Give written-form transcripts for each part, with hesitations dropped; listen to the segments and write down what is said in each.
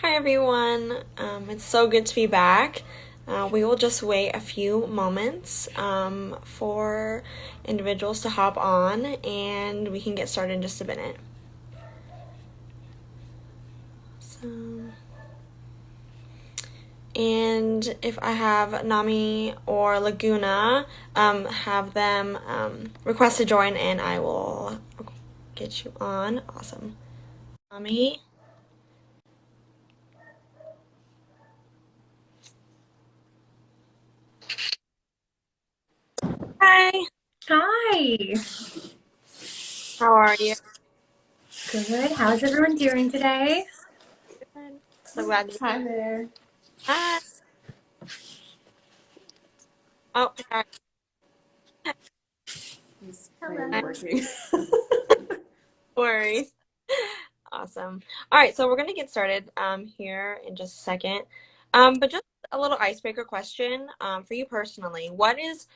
Hi everyone, it's so good to be back. We will just wait a few moments for individuals to hop on and we can get started in just a minute. And if I have Nami or Laguna, have them request to join and I will get you on. Awesome. Nami. Hi. Hi. How are you? Good. How's everyone doing today? Good. So glad to. Hi there. Hi. Oh, sorry. It's finally working. No worries. Awesome. All right, so we're gonna get started here in just a second. But just a little icebreaker question for you personally. What is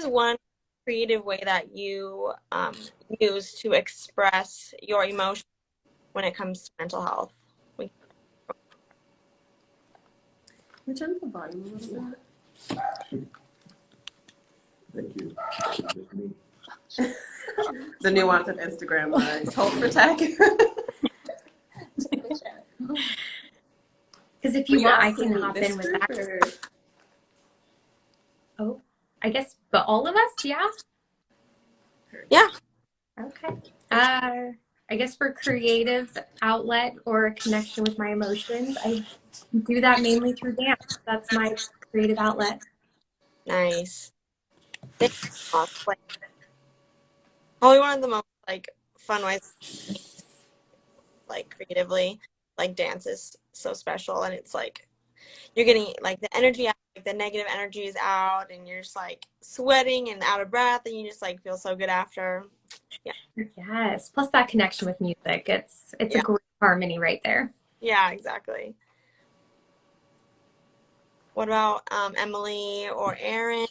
one creative way that you use to express your emotions when it comes to mental health? We- Can you turn the volume a little bit? Thank you. The nuance of Instagram lives. Hold for tech. Because if you want, I can asking hop this in with group that. or Oh, I guess, but all of us, yeah? Yeah. Okay. I guess for creative outlet or connection with my emotions, I do that mainly through dance. That's my creative outlet. Nice. Thanks. Awesome. Like probably one of the most fun ways creatively. Like dance is so special and it's like you're getting like the energy out, like the negative energy is out and you're just like sweating and out of breath and you just like feel so good after. Yeah. Yes. Plus that connection with music. It's a Yeah. great harmony right there. Yeah, exactly. What about Emily or Erin?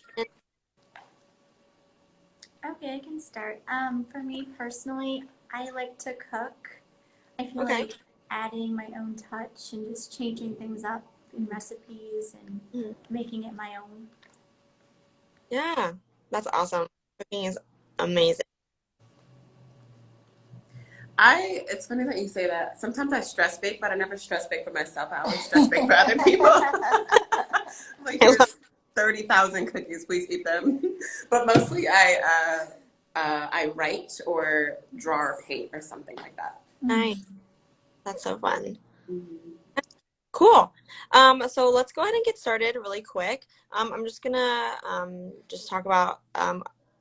Okay, I can start. For me personally, I like to cook. I feel Okay. like adding my own touch and just changing things up in recipes and Mhm. making it my own. Yeah, that's awesome. Cooking is amazing. it's funny that you say that. Sometimes I stress bake, but I never stress bake for myself. I always stress bake for other people. Like I love. here's 30,000 cookies, please eat them. But mostly I write or draw or paint or something like that. Nice. That's so fun. Mhm. Cool. So let's go ahead and get started really quick. I'm just gonna just talk about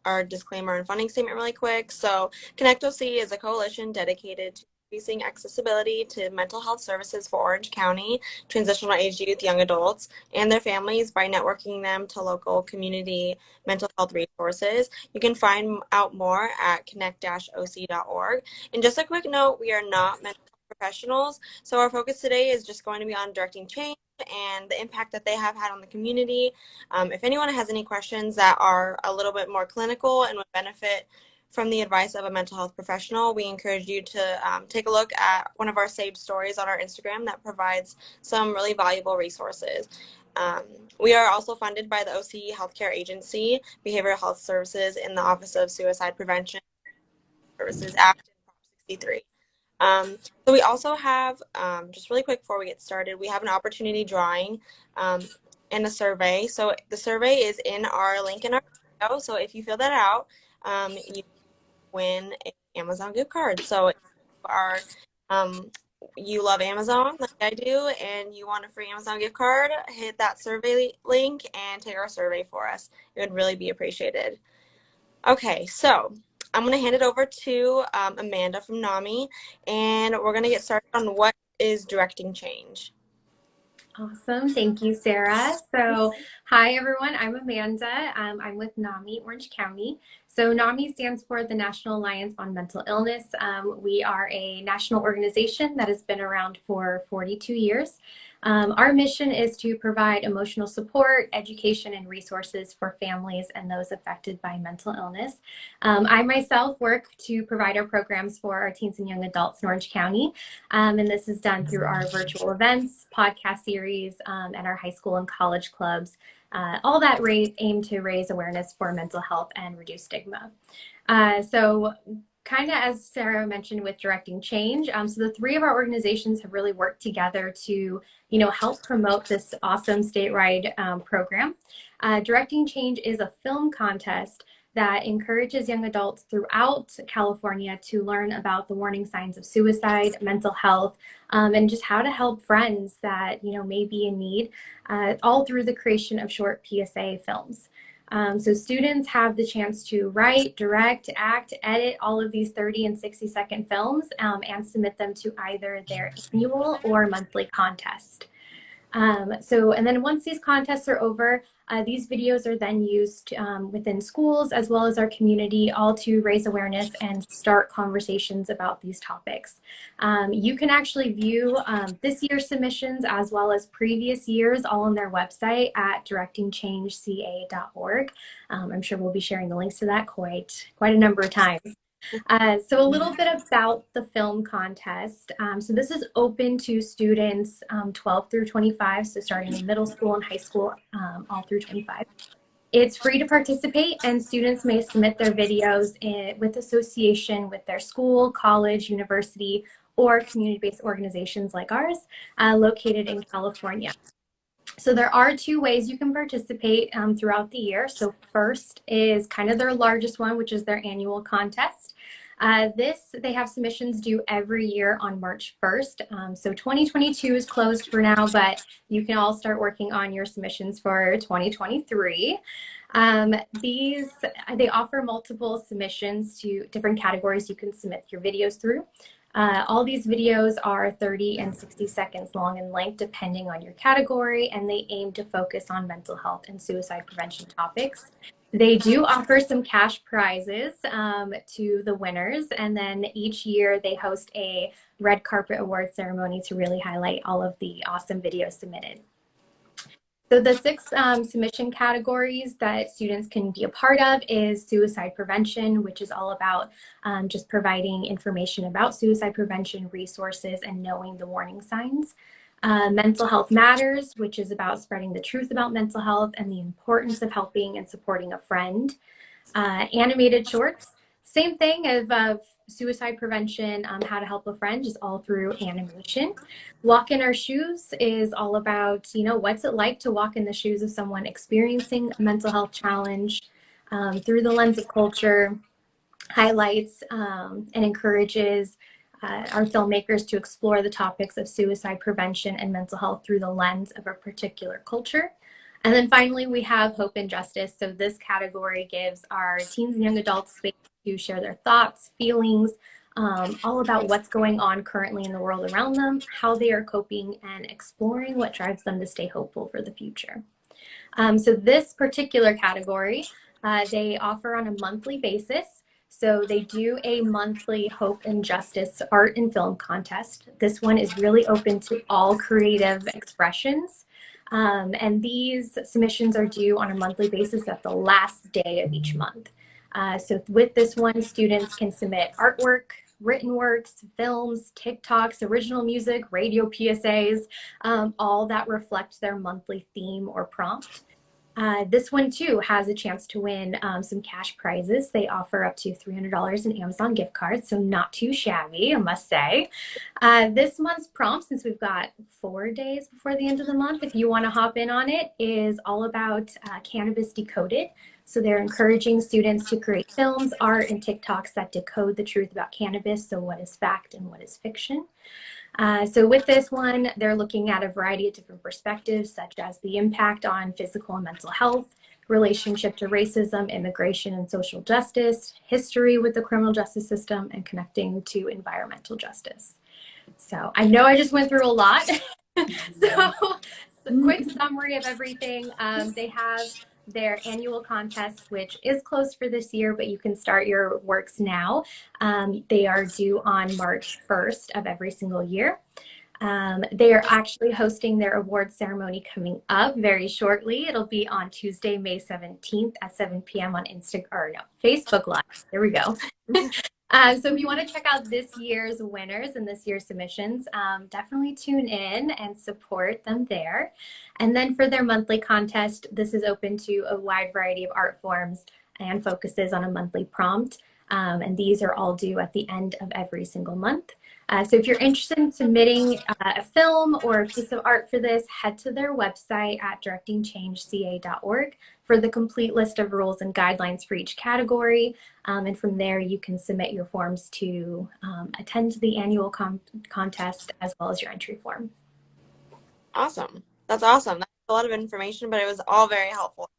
our disclaimer and funding statement really quick. So Connect OC is a coalition dedicated to increasing accessibility to mental health services for Orange County, transitional age youth, young adults, and their families by networking them to local community mental health resources. You can find out more at connect-oc.org. And just a quick note, we are not mental health professionals, so our focus today is just going to be on directing change and the impact that they have had on the community. If anyone has any questions that are a little bit more clinical and would benefit from the advice of a mental health professional, we encourage you to take a look at one of our saved stories on our Instagram that provides some really valuable resources. Um, we are also funded by the OC Healthcare Agency, Behavioral Health Services, in the Office of Suicide Prevention Services Act and Prop 63. So we also have, just really quick before we get started, we have an opportunity drawing and a survey. So the survey is in our link in our video. So if you fill that out, you win an Amazon gift card. So if you are, you love Amazon like I do, and you want a free Amazon gift card, hit that survey link and take our survey for us. It would really be appreciated. Okay, so I'm going to hand it over to Amanda from NAMI, and we're going to get started on what is directing change. Awesome. Thank you, Sarah. So, hi, everyone. I'm Amanda. I'm with NAMI Orange County. So NAMI stands for the National Alliance on Mental Illness. We are a national organization that has been around for 42 years. Our mission is to provide emotional support, education, and resources for families and those affected by mental illness. I myself work to provide our programs for our teens and young adults in Orange County, and this is done through our virtual events, podcast series, and our high school and college clubs. All that aim to raise awareness for mental health and reduce stigma. So kind of as Sarah mentioned with Directing Change, so the three of our organizations have really worked together to, help promote this awesome statewide program. Directing Change is a film contest that encourages young adults throughout California to learn about the warning signs of suicide, mental health, and just how to help friends that, may be in need, all through the creation of short PSA films. So students have the chance to write, direct, act, edit all of these 30 and 60-second films and submit them to either their annual or monthly contest. And then once these contests are over, these videos are then used within schools as well as our community, all to raise awareness and start conversations about these topics. You can actually view this year's submissions as well as previous years all on their website at directingchangeca.org. I'm sure we'll be sharing the links to that quite a number of times. So a little bit about the film contest. So this is open to students 12 through 25, so starting in middle school and high school, all through 25. It's free to participate, and students may submit their videos with association with their school, college, university, or community-based organizations like ours located in California. So there are two ways you can participate throughout the year. So first is kind of their largest one, which is their annual contest. They have submissions due every year on March 1st. So 2022 is closed for now, but you can all start working on your submissions for 2023. They offer multiple submissions to different categories you can submit your videos through. All these videos are 30 and 60 seconds long in length, depending on your category, and they aim to focus on mental health and suicide prevention topics. They do offer some cash prizes to the winners, and then each year they host a red carpet award ceremony to really highlight all of the awesome videos submitted. So the 6 submission categories that students can be a part of is suicide prevention, which is all about just providing information about suicide prevention resources and knowing the warning signs. Mental health matters, which is about spreading the truth about mental health and the importance of helping and supporting a friend. Animated shorts, same thing of suicide prevention, how to help a friend, just all through animation. Walk in our shoes is all about, what's it like to walk in the shoes of someone experiencing a mental health challenge through the lens of culture, highlights and encourages our filmmakers to explore the topics of suicide prevention and mental health through the lens of a particular culture. And then finally, we have hope and justice. So this category gives our teens and young adults space to share their thoughts, feelings, all about what's going on currently in the world around them, how they are coping, and exploring what drives them to stay hopeful for the future. So this particular category, they offer on a monthly basis. So they do a monthly Hope and Justice art and film contest. This one is really open to all creative expressions. And these submissions are due on a monthly basis at the last day of each month. So with this one, students can submit artwork, written works, films, TikToks, original music, radio PSAs, all that reflect their monthly theme or prompt. This one too has a chance to win some cash prizes. They offer up to $300 in Amazon gift cards, so not too shabby, I must say. This month's prompt, since we've got 4 days before the end of the month, if you want to hop in on it, is all about cannabis decoded. So they're encouraging students to create films, art, and TikToks that decode the truth about cannabis, so what is fact and what is fiction. So with this one, they're looking at a variety of different perspectives, such as the impact on physical and mental health, relationship to racism, immigration and social justice, history with the criminal justice system, and connecting to environmental justice. So I know I just went through a lot. So quick summary of everything. They have their annual contest, which is closed for this year, but you can start your works now. They are due on March 1st of every single year. They are actually hosting their award ceremony coming up very shortly. It'll be on Tuesday, May 17th at 7 p.m. on Facebook Live. There we go. So if you want to check out this year's winners and this year's submissions, definitely tune in and support them there. And then for their monthly contest, this is open to a wide variety of art forms and focuses on a monthly prompt. And these are all due at the end of every single month. So if you're interested in submitting a film or a piece of art for this, head to their website at directingchangeca.org for the complete list of rules and guidelines for each category. And from there, you can submit your forms to attend the annual contest as well as your entry form. Awesome. That's awesome. That's a lot of information, but it was all very helpful.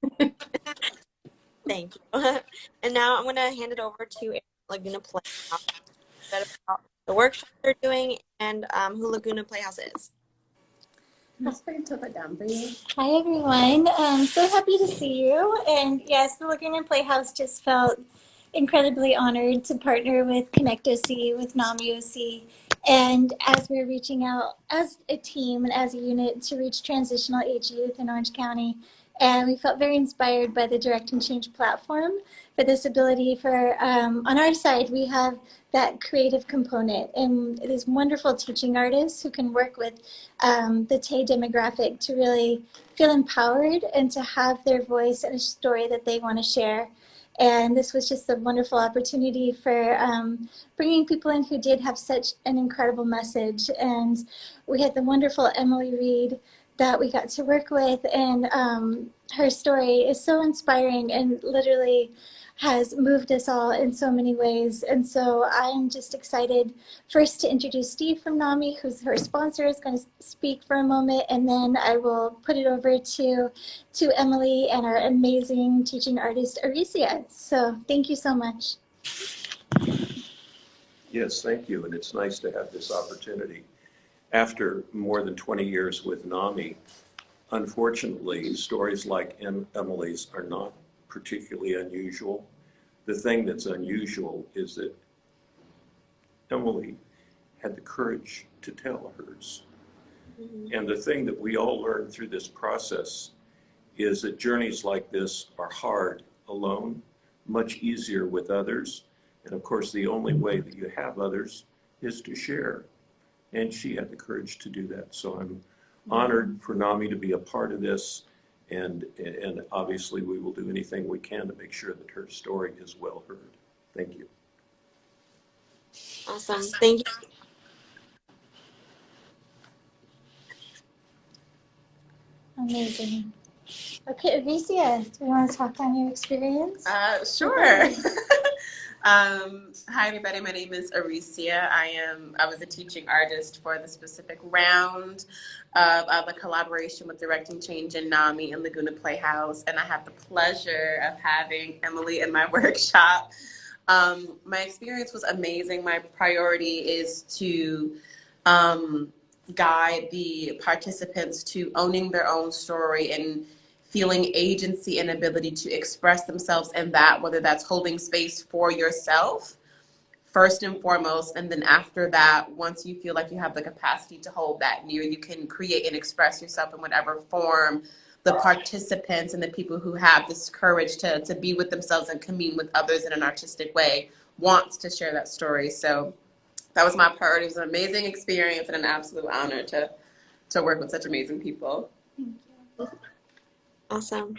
Thank you. And now I'm going to hand it over to Laguna Playhouse about the workshop they're doing and who Laguna Playhouse is. Let's put it down for you. Hi everyone. So happy to see you. And yes, the Laguna Playhouse just felt incredibly honored to partner with ConnectOC, with NAMI-OC. And as we're reaching out as a team and as a unit to reach transitional age youth in Orange County, and we felt very inspired by the Direct and Change platform for this ability for, on our side, we have that creative component and these wonderful teaching artists who can work with the TAY demographic to really feel empowered and to have their voice and a story that they want to share. And this was just a wonderful opportunity for bringing people in who did have such an incredible message. And we had the wonderful Emily Reed that we got to work with, and her story is so inspiring and literally has moved us all in so many ways. And so I'm just excited first to introduce Steve from NAMI, who's her sponsor, is going to speak for a moment, and then I will put it over to Emily and our amazing teaching artist, Aricia. So thank you so much. Yes, thank you, and it's nice to have this opportunity. After more than 20 years with NAMI, unfortunately, stories like Emily's are not particularly unusual. The thing that's unusual is that Emily had the courage to tell hers. Mm-hmm. And the thing that we all learn through this process is that journeys like this are hard alone, much easier with others. And of course, the only way that you have others is to share. And she had the courage to do that. So I'm honored for NAMI to be a part of this. And obviously we will do anything we can to make sure that her story is well heard. Thank you. Awesome. Thank you. Amazing. Okay, Aricia, do you want to talk on your experience? Sure. Hi everybody, my name is Aricia. I was a teaching artist for the specific round of a collaboration with Directing Change and NAMI and Laguna Playhouse, and I had the pleasure of having Emily in my workshop. My experience was amazing. My priority is to guide the participants to owning their own story and feeling agency and ability to express themselves in that, whether that's holding space for yourself first and foremost, and then after that, once you feel like you have the capacity to hold that near, you can create and express yourself in whatever form the participants and the people who have this courage to be with themselves and commune with others in an artistic way wants to share that story. So that was my priority. It was an amazing experience and an absolute honor to work with such amazing people. Thank you. Awesome.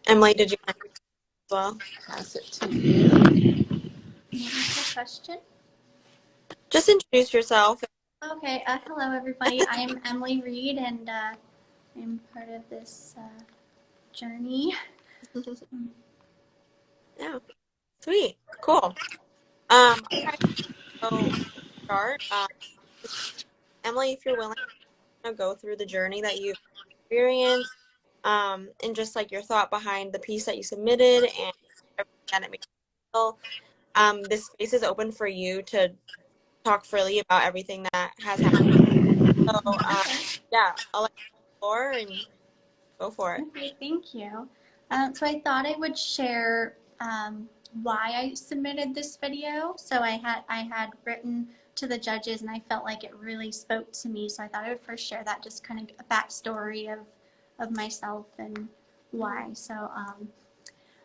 Emily, did you want to as well? Pass it to you. What's the question? Just introduce yourself. Okay, hello everybody. I am Emily Reed, and I'm part of this journey. Yeah, sweet, cool. Okay, so start. Emily, if you're willing to go through the journey that you've experienced, and just like your thought behind the piece that you submitted and everything that it made you feel. This space is open for you to talk freely about everything that has happened. So, yeah, I'll let you the floor and Go for it. Okay, thank you. So I thought I would share why I submitted this video. So I had written to the judges, and I felt like it really spoke to me. So I thought I would first share that, just kind of a backstory of myself and why. So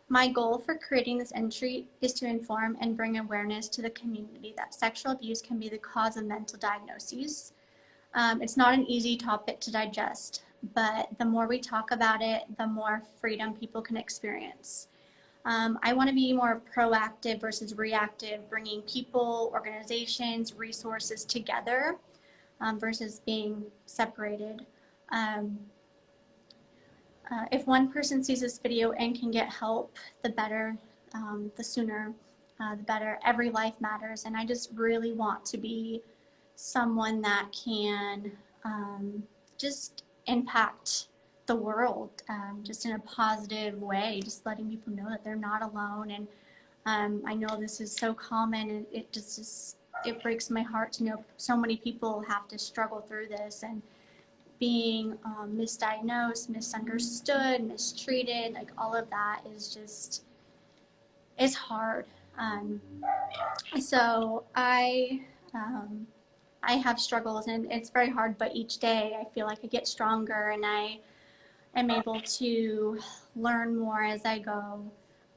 my goal for creating this entry is to inform and bring awareness to the community that sexual abuse can be the cause of mental diagnoses. It's not an easy topic to digest, but the more we talk about it, the more freedom people can experience. I want to be more proactive versus reactive, bringing people, organizations, resources together versus being separated. If one person sees this video and can get help, the better, the sooner, the better. Every life matters, and I just really want to be someone that can just impact the world just in a positive way, just letting people know that they're not alone. And I know this is so common, and it breaks my heart to know so many people have to struggle through this, and being misdiagnosed, misunderstood, mistreated, like all of that is just, it's hard. So I have struggles, and it's very hard, but each day I feel like I get stronger, and I am able to learn more as I go.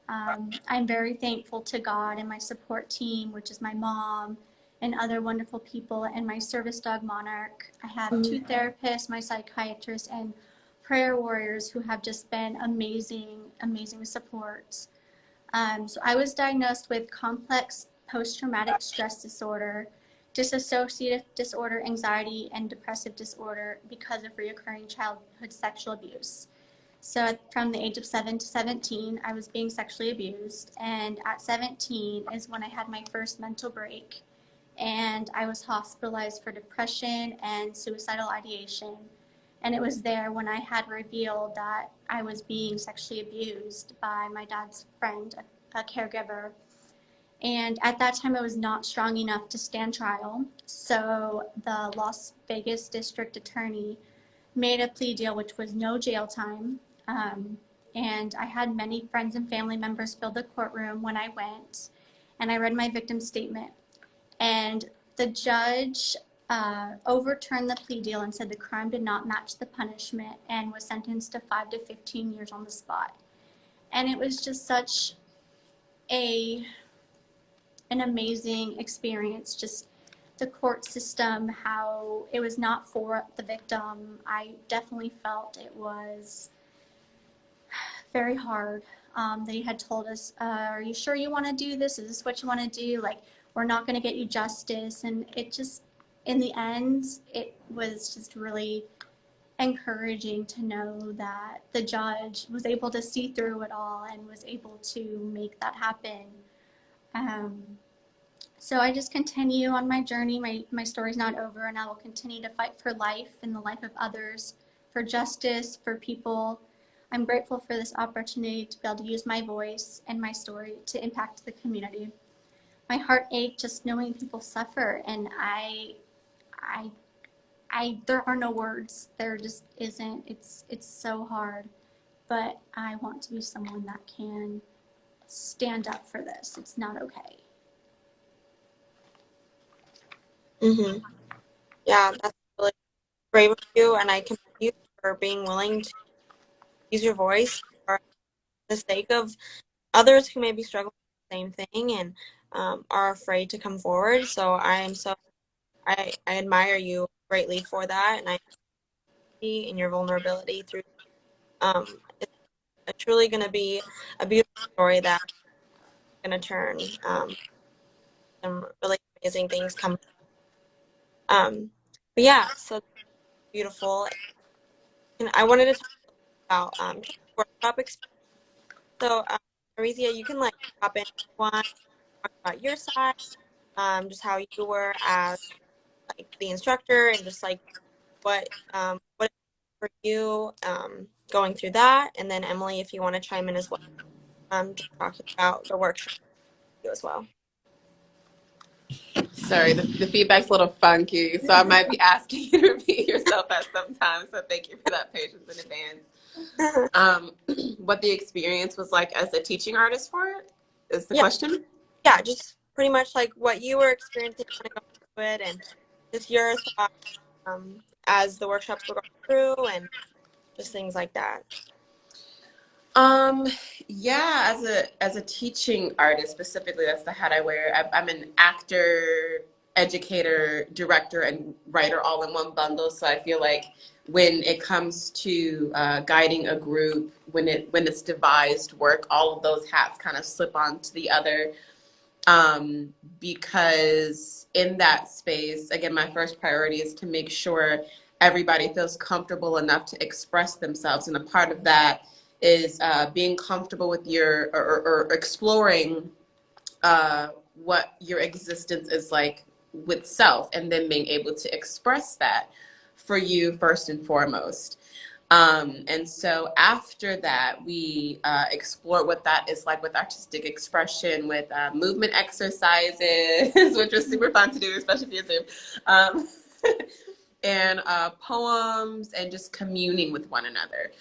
I'm very thankful to God and my support team, which is my mom and other wonderful people, and my service dog Monarch. I have 2 therapists, my psychiatrist, and prayer warriors who have just been amazing, amazing support. So I was diagnosed with complex post-traumatic stress disorder, dissociative disorder, anxiety, and depressive disorder because of reoccurring childhood sexual abuse. So from the age of 7 to 17, I was being sexually abused. And at 17 is when I had my first mental break. And I was hospitalized for depression and suicidal ideation. And it was there when I had revealed that I was being sexually abused by my dad's friend, a caregiver. And at that time, I was not strong enough to stand trial. So the Las Vegas district attorney made a plea deal, which was no jail time. And I had many friends and family members fill the courtroom when I went, and I read my victim statement. And the judge overturned the plea deal and said the crime did not match the punishment, and was sentenced to 5 to 15 years on the spot. And it was just such an amazing experience, just the court system, how it was not for the victim. I definitely felt it was very hard. They had told us, are you sure you want to do this? Is this what you want to do? Like, we're not going to get you justice. And it just, in the end, it was just really encouraging to know that the judge was able to see through it all and was able to make that happen. So I just continue on my journey. My story's not over, and I will continue to fight for life and the life of others, for justice, for people. I'm grateful for this opportunity to be able to use my voice and my story to impact the community. My heart ached just knowing people suffer, and there are no words. There just isn't. It's so hard, but I want to be someone that can stand up for this. It's not okay. Yeah, that's really brave of you, and I commend you for being willing to use your voice for the sake of others who may be struggling with the same thing and are afraid to come forward. So I admire you greatly for that, and I see in your vulnerability through it's truly going to be a beautiful story that's going to turn some really amazing things come. But yeah, so beautiful. And I wanted to talk about workshop experience. So, Arizia, you can like hop in if you want, talk about your side, just how you were as like the instructor, and just like what for you going through that, and then Emily, if you want to chime in as well, just talking about the workshop as well. Sorry, the feedback's a little funky, so I might be asking you to repeat yourself at some time, so thank you for that patience in advance. What the experience was like as a teaching artist for it is the Yeah, question. yeah, just pretty much like what you were experiencing kind of going through it, and just your thoughts as the workshops were going through, and just things like that. Um, yeah, as a teaching artist specifically, that's the hat I wear. I'm an actor, educator, director, and writer all in one bundle. So I feel like when it comes to guiding a group, when it's devised work, all of those hats kind of slip onto the other. Because in that space, again, my first priority is to make sure everybody feels comfortable enough to express themselves. And a part of that is being comfortable with or exploring what your existence is like with self, and then being able to express that for you first and foremost. And so after that, we explore what that is like with artistic expression, with movement exercises, which was super fun to do, especially via Zoom, um, and poems, and just communing with one another.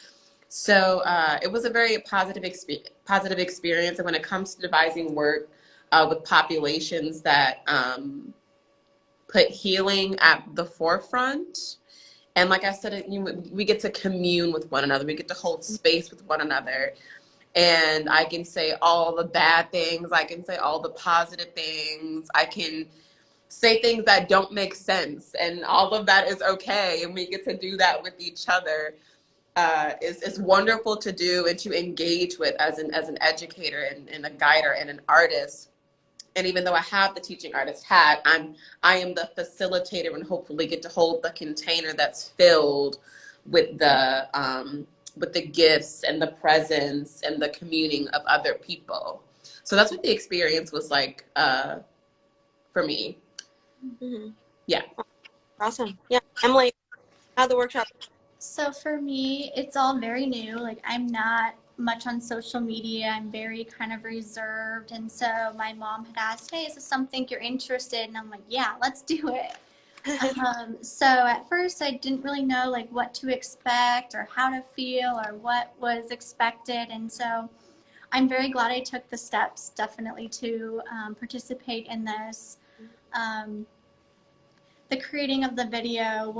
So it was a very positive experience. And when it comes to devising work with populations that put healing at the forefront, and like I said, we get to commune with one another. We get to hold space with one another. And I can say all the bad things. I can say all the positive things. I can say things that don't make sense. And all of that is okay. And we get to do that with each other. Is wonderful to do and to engage with as an educator and a guider and an artist. And even though I have the teaching artist hat, I am the facilitator, and hopefully get to hold the container that's filled with the gifts and the presence and the communing of other people. So that's what the experience was like for me. Mm-hmm. Yeah. Awesome. Yeah, Emily, how the workshop? So for me, it's all very new. Like, I'm not much on social media. I'm very kind of reserved. And so my mom had asked, hey, is this something you're interested in? And I'm like, yeah, let's do it. So at first I didn't really know like what to expect or how to feel or what was expected. And so I'm very glad I took the steps definitely to participate in this. Um, the creating of the video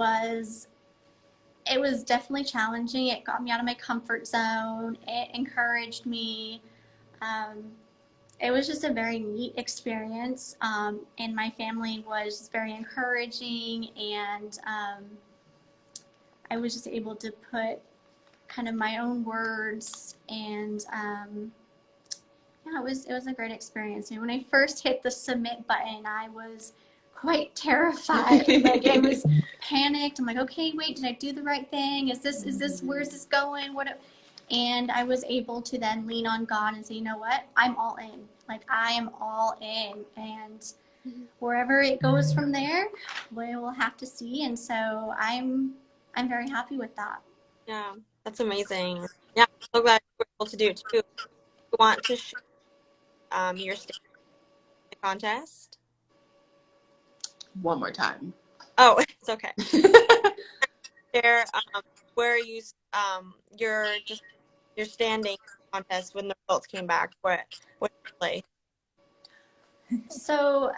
it was definitely challenging. It got me out of my comfort zone. It encouraged me. Um, it was just a very neat experience. And my family was very encouraging, and I was just able to put kind of my own words, and yeah, it was a great experience. And when I first hit the submit button, I was quite terrified. Like, I was panicked. I'm like, okay, wait, did I do the right thing? Is this where's this going? And I was able to then lean on God and say, you know what? I'm all in. Like, I am all in. And wherever it goes from there, we will have to see. And so I'm very happy with that. Yeah, that's amazing. Yeah, I'm so glad you were able to do it too. You want to share your state in the contest? One more time. Oh, it's okay. Share where you your standing contest when the results came back. What place? So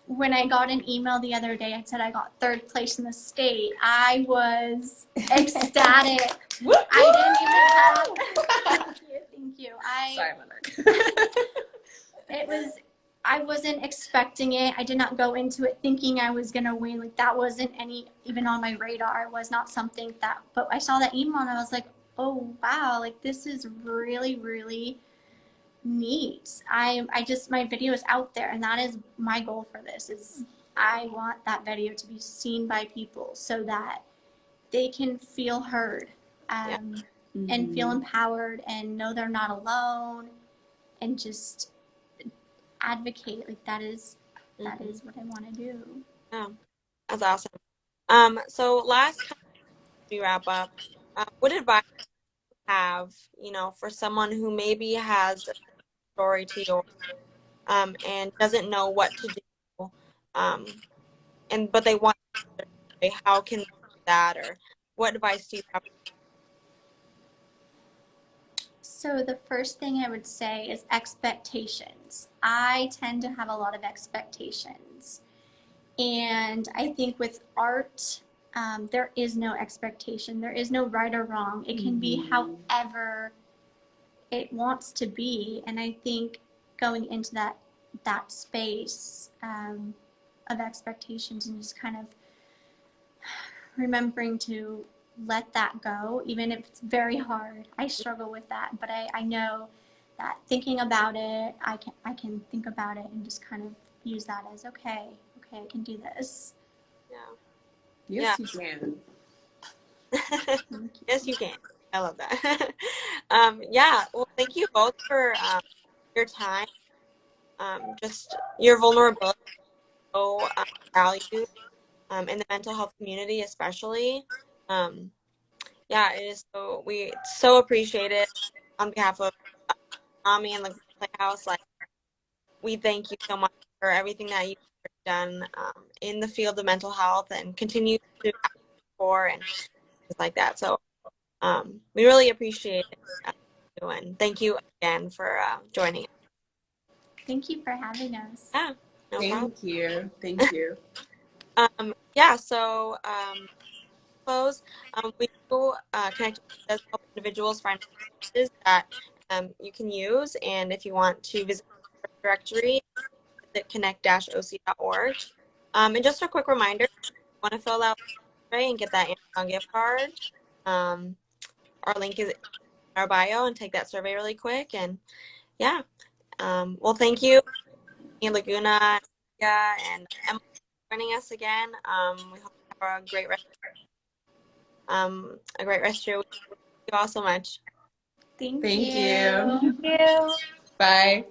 when I got an email the other day, it said I got third place in the state. I was ecstatic. I didn't even have. Thank you. Sorry, Mother. I wasn't expecting it. I did not go into it thinking I was gonna win. Like, that wasn't even on my radar. It was not something that. But I saw that email and I was like, oh wow, like, this is really, really neat. My video is out there, and that is my goal for this. Is I want that video to be seen by people so that they can feel heard, and feel empowered, and know they're not alone, and just advocate. Like, that is what I want to do. Yeah, that's awesome. So last time we wrap up, what advice do you have, for someone who maybe has a story to your and doesn't know what to do, but they want to, how can they do that, or what advice do you have? So the first thing I would say is expectations. I tend to have a lot of expectations. And I think with art, there is no expectation. There is no right or wrong. It can be however it wants to be. And I think going into that space of expectations and just kind of remembering to let that go, even if it's very hard. I struggle with that, but I know that thinking about it, I can think about it and just kind of use that as okay, I can do this. Yeah. Yes, you can. Yes, you can. I love that. Yeah. Well, thank you both for your time. Just your vulnerability, so valued in the mental health community, especially. Yeah, it is we so appreciate it on behalf of Ami and Laguna Playhouse. Like, we thank you so much for everything that you've done in the field of mental health and continue to ask for and things like that. So we really appreciate it. And thank you again for joining us. Thank you for having us. Yeah, no problem. Thank you. Thank you. Yeah, so close. We do connect does help individuals find resources that you can use, and if you want to visit the directory, visit connect-oc.org. And just a quick reminder, if you want to fill out the survey and get that Amazon gift card, our link is in our bio, and take that survey really quick. And yeah, well, thank you, Laguna, and Emily, for joining us again. We hope you have a great rest of your week. Thank you all so much. Thank Thank you. you. Thank you. Bye.